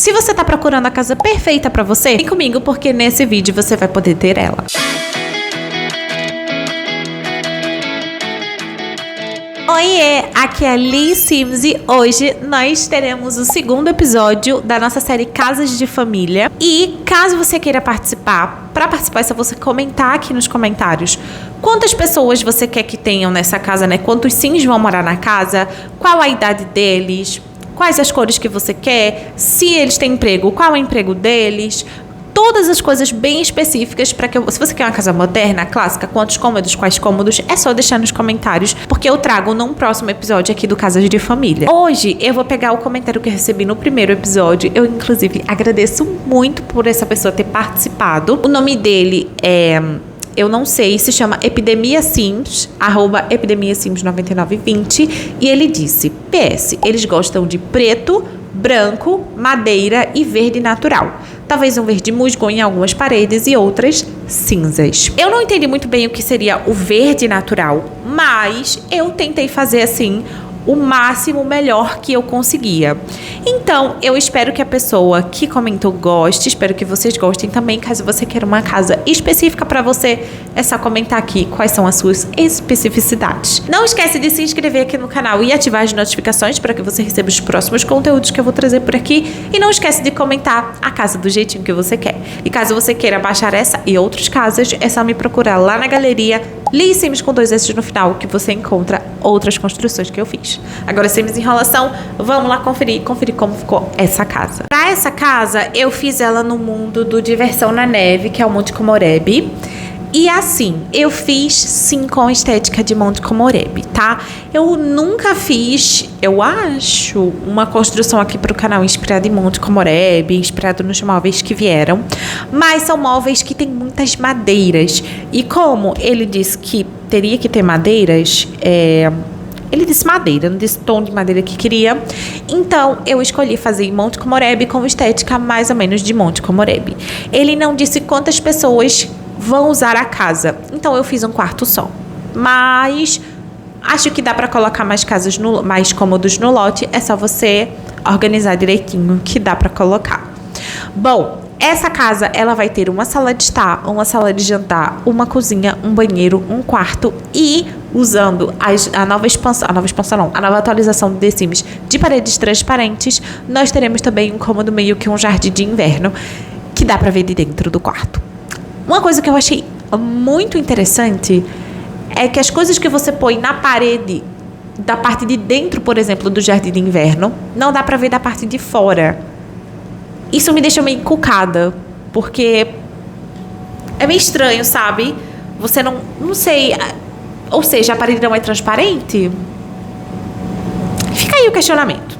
Se você tá procurando a casa perfeita pra você, vem comigo porque nesse vídeo você vai poder ter ela. Oiê, aqui é a Li Sims e hoje nós teremos o segundo episódio da nossa série Casas de Família. E caso você queira participar, para participar é só você comentar aqui nos comentários quantas pessoas você quer que tenham nessa casa, né? Quantos Sims vão morar na casa, qual a idade deles, quais as cores que você quer, se eles têm emprego, qual é o emprego deles. Todas as coisas bem específicas para que se você quer uma casa moderna, clássica, quantos cômodos, quais cômodos, é só deixar nos comentários, porque eu trago num próximo episódio aqui do Casas de Família. Hoje eu vou pegar o comentário que eu recebi no primeiro episódio. Eu inclusive agradeço muito por essa pessoa ter participado. O nome dele é... eu não sei, se chama Epidemia Sims, @EpidemiaSims9920, e ele disse: PS, eles gostam de preto, branco, madeira e verde natural. Talvez um verde musgo em algumas paredes e outras cinzas. Eu não entendi muito bem o que seria o verde natural, mas eu tentei fazer assim o máximo melhor que eu conseguia. Então, eu espero que a pessoa que comentou goste, espero que vocês gostem também. Caso você queira uma casa específica para você, é só comentar aqui quais são as suas especificidades. Não esquece de se inscrever aqui no canal e ativar as notificações para que você receba os próximos conteúdos que eu vou trazer por aqui. E não esquece de comentar a casa do jeitinho que você quer. E caso você queira baixar essa e outras casas, é só me procurar lá na galeria Li Sims com 2 S no final, que você encontra outras construções que eu fiz. Agora, sem mais enrolação, vamos lá conferir como ficou essa casa. Pra essa casa, eu fiz ela no mundo do Diversão na Neve, que é o Monte Komorebi. E assim, eu fiz sim com a estética de Monte Komorebi, tá? Eu nunca fiz, eu acho, uma construção aqui pro canal inspirada em Monte Komorebi, inspirado nos móveis que vieram. Mas são móveis que tem muitas madeiras. E como ele disse que teria que ter madeiras, ele disse madeira, não disse tom de madeira que queria. Então, eu escolhi fazer em Monte Komorebi com estética mais ou menos de Monte Komorebi. Ele não disse quantas pessoas vão usar a casa. Então, eu fiz um quarto só. Mas acho que dá para colocar mais mais cômodos no lote. É só você organizar direitinho que dá para colocar. Bom, essa casa, ela vai ter uma sala de estar, uma sala de jantar, uma cozinha, um banheiro, um quarto e usando a nova atualização do The Sims de paredes transparentes, nós teremos também um cômodo meio que um jardim de inverno que dá pra ver de dentro do quarto. Uma coisa que eu achei muito interessante é que as coisas que você põe na parede da parte de dentro, por exemplo, do jardim de inverno, não dá pra ver da parte de fora. Isso me deixa meio encucada, porque é meio estranho, sabe? Você não sei, ou seja, a parede não é transparente? Fica aí o questionamento.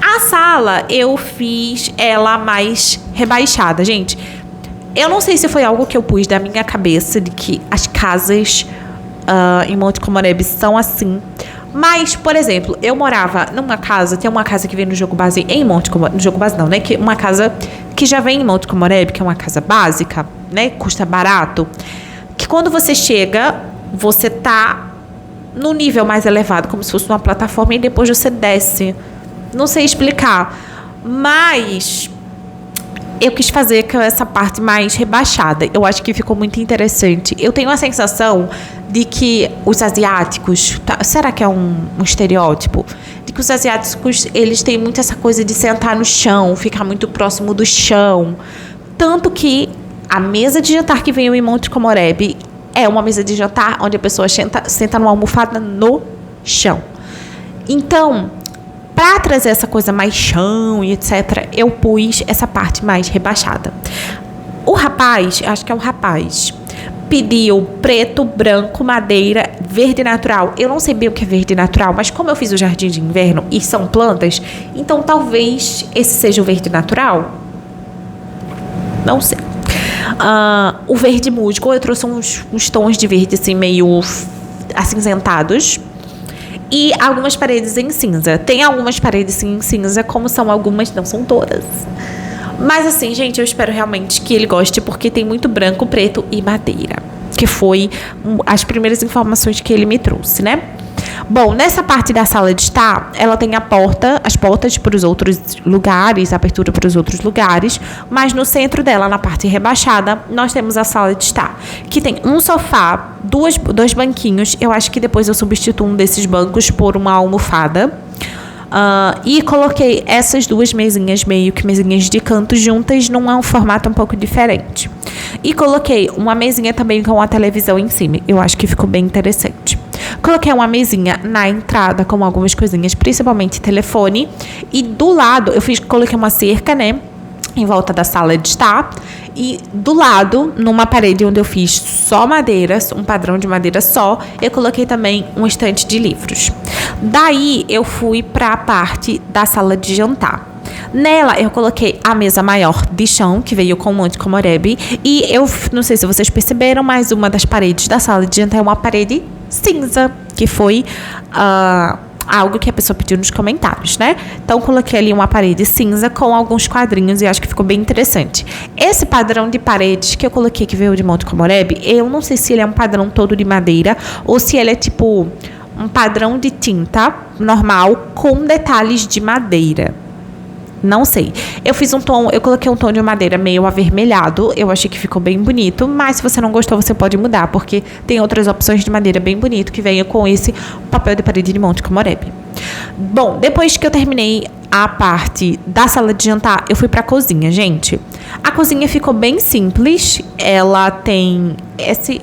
A sala, eu fiz ela mais rebaixada, gente. Eu não sei se foi algo que eu pus da minha cabeça, de que as casas em Monte Komorebi são assim. Mas, por exemplo, eu morava numa casa, tem uma casa que vem no jogo base em Monte Komorebi, no jogo base não, né? Que uma casa que já vem em Monte Komorebi, que é uma casa básica, né? Custa barato. Que quando você chega, você tá no nível mais elevado, como se fosse uma plataforma, e depois você desce. Não sei explicar, mas eu quis fazer com essa parte mais rebaixada. Eu acho que ficou muito interessante. Eu tenho a sensação de que os asiáticos... será que é um estereótipo? De que os asiáticos, eles têm muito essa coisa de sentar no chão, ficar muito próximo do chão. Tanto que a mesa de jantar que veio em Monte Komorebi é uma mesa de jantar onde a pessoa senta numa almofada no chão. Então, para trazer essa coisa mais chão e etc., eu pus essa parte mais rebaixada. O rapaz, acho que é um rapaz, pediu preto, branco, madeira, verde natural. Eu não sei bem o que é verde natural, mas como eu fiz o jardim de inverno e são plantas, então talvez esse seja o verde natural. Não sei. O verde musgo, eu trouxe uns tons de verde assim meio acinzentados. E algumas paredes em cinza. Tem algumas paredes sim, em cinza, como são algumas, não são todas. Mas assim, gente, eu espero realmente que ele goste, porque tem muito branco, preto e madeira. Que foi as primeiras informações que ele me trouxe, né? Bom, nessa parte da sala de estar, ela tem as portas para os outros lugares, a abertura para os outros lugares, mas no centro dela, na parte rebaixada, nós temos a sala de estar, que tem um sofá, dois banquinhos. Eu acho que depois eu substituo um desses bancos por uma almofada. E coloquei essas duas mesinhas, meio que mesinhas de canto juntas, num formato um pouco diferente. E coloquei uma mesinha também com a televisão em cima. Eu acho que ficou bem interessante. Coloquei uma mesinha na entrada com algumas coisinhas, principalmente telefone. E do lado, coloquei uma cerca, né, em volta da sala de estar. E do lado, numa parede onde eu fiz só madeiras, um padrão de madeira só, eu coloquei também um estante de livros. Daí, eu fui para a parte da sala de jantar. Nela, eu coloquei a mesa maior de chão, que veio com um monte de komorebi. E eu não sei se vocês perceberam, mas uma das paredes da sala de jantar é uma parede cinza, que foi algo que a pessoa pediu nos comentários, né? Então, coloquei ali uma parede cinza com alguns quadrinhos e acho que ficou bem interessante. Esse padrão de paredes que eu coloquei, que veio de Monte Komorebi, eu não sei se ele é um padrão todo de madeira ou se ele é tipo um padrão de tinta normal com detalhes de madeira. Não sei. Eu coloquei um tom de madeira meio avermelhado. Eu achei que ficou bem bonito. Mas se você não gostou, você pode mudar. Porque tem outras opções de madeira bem bonito que venham com esse papel de parede de Monte Komorebi. Bom, depois que eu terminei a parte da sala de jantar, eu fui pra cozinha, gente. A cozinha ficou bem simples. Ela tem esse...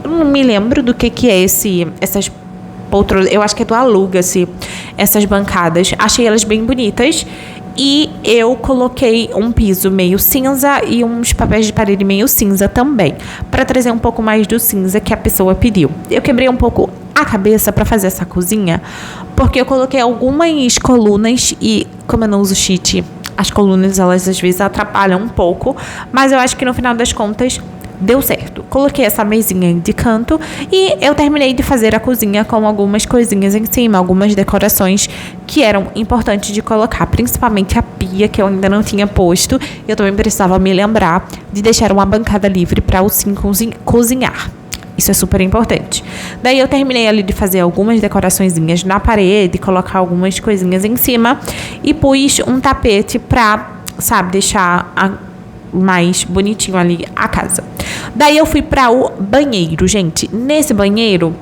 Eu não me lembro do que é essas poltronas. Eu acho que é do Aluga-se. Essas bancadas. Achei elas bem bonitas. E eu coloquei um piso meio cinza e uns papéis de parede meio cinza também, para trazer um pouco mais do cinza que a pessoa pediu. Eu quebrei um pouco a cabeça para fazer essa cozinha, porque eu coloquei algumas colunas e, como eu não uso cheat, as colunas elas às vezes atrapalham um pouco, mas eu acho que no final das contas deu certo. Coloquei essa mesinha de canto e eu terminei de fazer a cozinha com algumas coisinhas em cima, algumas decorações que eram importantes de colocar, principalmente a pia, que eu ainda não tinha posto. Eu também precisava me lembrar de deixar uma bancada livre para o Sim cozinhar. Isso é super importante. Daí eu terminei ali de fazer algumas decoraçõezinhas na parede, colocar algumas coisinhas em cima e pus um tapete para, deixar mais bonitinho ali a casa. Daí eu fui para o banheiro, gente. Nesse banheiro,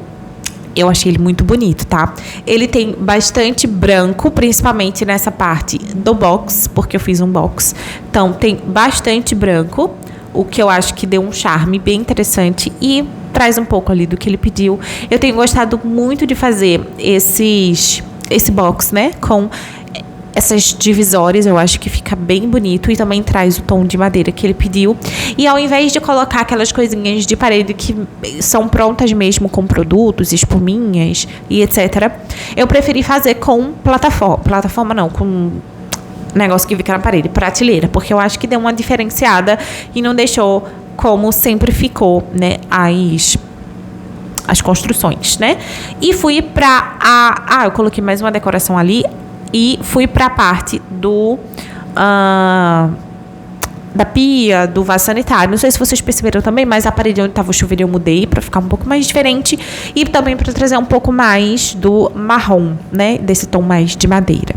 eu achei ele muito bonito, tá? Ele tem bastante branco, principalmente nessa parte do box, porque eu fiz um box. Então, tem bastante branco, o que eu acho que deu um charme bem interessante e traz um pouco ali do que ele pediu. Eu tenho gostado muito de fazer esse box, né? Com essas divisórias, eu acho que fica bem bonito e também traz o tom de madeira que ele pediu. E ao invés de colocar aquelas coisinhas de parede que são prontas mesmo com produtos, espuminhas e etc., eu preferi fazer com plataforma não, com negócio que fica na parede, prateleira, porque eu acho que deu uma diferenciada e não deixou como sempre ficou, né, as construções, né? E fui pra eu coloquei mais uma decoração ali. E fui para a parte da pia, do vaso sanitário. Não sei se vocês perceberam também, mas a parede onde estava o chuveiro eu mudei para ficar um pouco mais diferente. E também para trazer um pouco mais do marrom, né? Desse tom mais de madeira.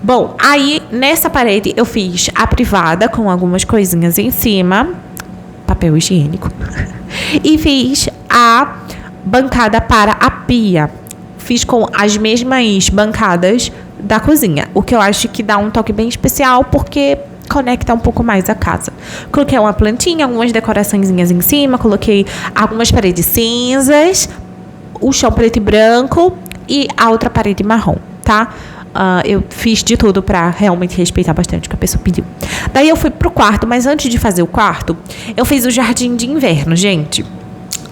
Bom, aí nessa parede eu fiz a privada com algumas coisinhas em cima. Papel higiênico. E fiz a bancada para a pia. Fiz com as mesmas bancadas da cozinha, o que eu acho que dá um toque bem especial, porque conecta um pouco mais a casa. Coloquei uma plantinha, algumas decoraçõezinhas em cima, coloquei algumas paredes cinzas, o chão preto e branco e a outra parede marrom, tá? Eu fiz de tudo pra realmente respeitar bastante o que a pessoa pediu. Daí eu fui pro quarto, mas antes de fazer o quarto, eu fiz o jardim de inverno, gente.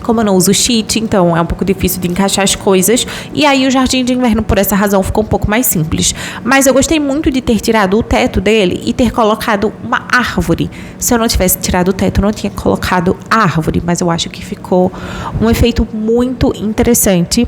Como eu não uso cheat, então é um pouco difícil de encaixar as coisas. E aí o jardim de inverno, por essa razão, ficou um pouco mais simples. Mas eu gostei muito de ter tirado o teto dele e ter colocado uma árvore. Se eu não tivesse tirado o teto, eu não tinha colocado árvore. Mas eu acho que ficou um efeito muito interessante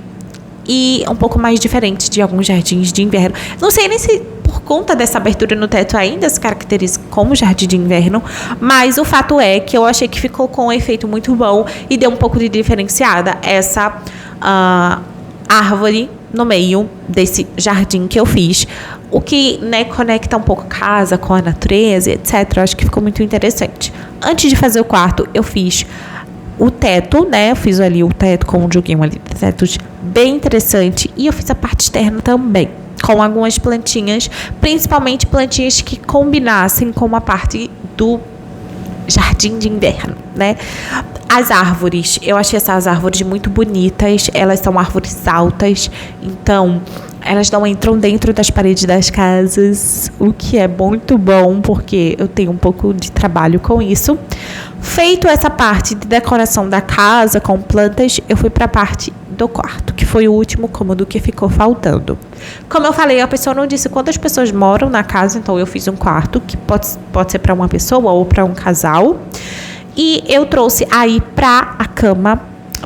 e um pouco mais diferente de alguns jardins de inverno. Não sei nem se por conta dessa abertura no teto ainda se caracteriza como jardim de inverno, mas o fato é que eu achei que ficou com um efeito muito bom e deu um pouco de diferenciada essa árvore no meio desse jardim que eu fiz, o que, né, conecta um pouco a casa com a natureza, etc. Eu acho que ficou muito interessante. Antes de fazer o quarto, eu fiz o teto, né? Eu fiz ali o teto com um joguinho ali de tetos bem interessante. E eu fiz a parte externa também, com algumas plantinhas, principalmente plantinhas que combinassem com uma parte do jardim de inverno, né? As árvores, eu achei essas árvores muito bonitas. Elas são árvores altas, então elas não entram dentro das paredes das casas, o que é muito bom, porque eu tenho um pouco de trabalho com isso. Feito essa parte de decoração da casa com plantas, eu fui para a parte do quarto, que foi o último cômodo que ficou faltando. Como eu falei, a pessoa não disse quantas pessoas moram na casa, então eu fiz um quarto que pode ser para uma pessoa ou para um casal. E eu trouxe aí para a cama,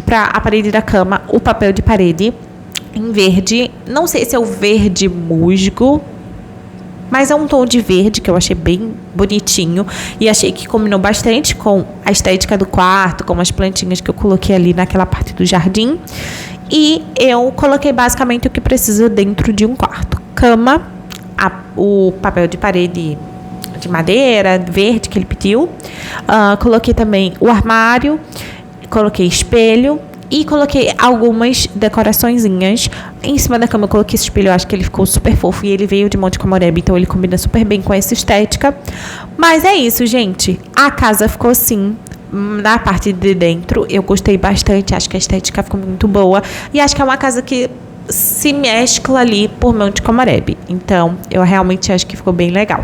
para a parede da cama, o papel de parede em verde. Não sei se é o verde musgo, mas é um tom de verde que eu achei bem bonitinho e achei que combinou bastante com a estética do quarto, com as plantinhas que eu coloquei ali naquela parte do jardim. E eu coloquei basicamente o que precisa dentro de um quarto: cama, o papel de parede de madeira verde que ele pediu, coloquei também o armário, coloquei espelho e coloquei algumas decoraçõezinhas. Em cima da cama eu coloquei esse espelho, eu acho que ele ficou super fofo e ele veio de Monte Comorébia, então ele combina super bem com essa estética. Mas é isso, gente. A casa ficou assim, na parte de dentro. Eu gostei bastante, acho que a estética ficou muito boa. E acho que é uma casa que se mescla ali por Monte Comorébia. Então, eu realmente acho que ficou bem legal.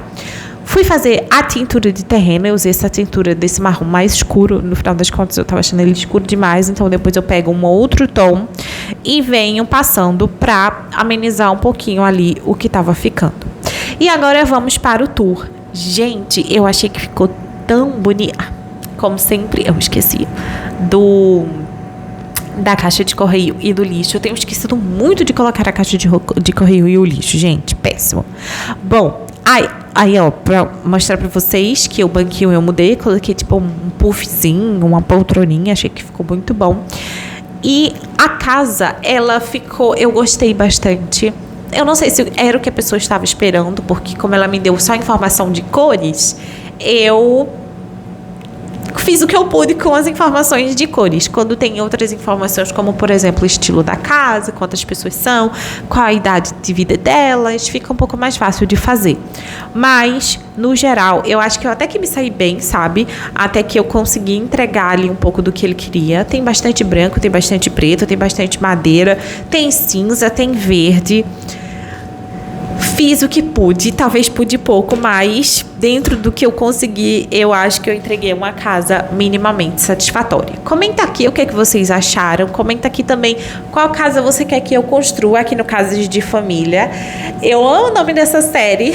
Fui fazer a tintura de terreno. Eu usei essa tintura desse marrom mais escuro. No final das contas, eu tava achando ele escuro demais. Então, depois eu pego um outro tom e venho passando pra amenizar um pouquinho ali o que tava ficando. E agora vamos para o tour. Gente, eu achei que ficou tão bonito. Como sempre, eu esqueci da caixa de correio e do lixo. Eu tenho esquecido muito de colocar a caixa de correio e o lixo, gente. Péssimo. Bom, aí, ó, pra mostrar pra vocês que o banquinho eu mudei, coloquei tipo um puffzinho, uma poltroninha, achei que ficou muito bom. E a casa, ela ficou, eu gostei bastante. Eu não sei se era o que a pessoa estava esperando, porque como ela me deu só informação de cores, eu fiz o que eu pude com as informações de cores. Quando tem outras informações, como por exemplo o estilo da casa, quantas pessoas são, qual a idade de vida delas, fica um pouco mais fácil de fazer. Mas no geral, eu acho que eu até que me saí bem, sabe? Até que eu consegui entregar ali um pouco do que ele queria. Tem bastante branco, tem bastante preto, tem bastante madeira, tem cinza, tem verde. Fiz o que pude, talvez pude pouco, mas dentro do que eu consegui, eu acho que eu entreguei uma casa minimamente satisfatória. Comenta aqui o que é que vocês acharam, comenta aqui também qual casa você quer que eu construa aqui no Casas de Família. Eu amo o nome dessa série,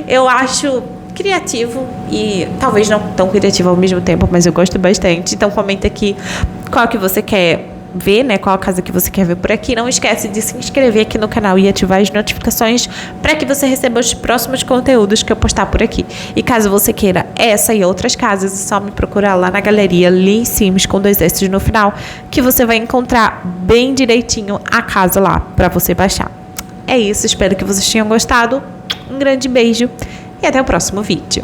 eu acho criativo e talvez não tão criativo ao mesmo tempo, mas eu gosto bastante. Então comenta aqui qual que você quer ver, né, qual a casa que você quer ver por aqui. Não esquece de se inscrever aqui no canal e ativar as notificações para que você receba os próximos conteúdos que eu postar por aqui. E caso você queira essa e outras casas, é só me procurar lá na galeria Lee Sims com 2 S no final, que você vai encontrar bem direitinho a casa lá para você baixar. É isso, espero que vocês tenham gostado. Um grande beijo e até o próximo vídeo.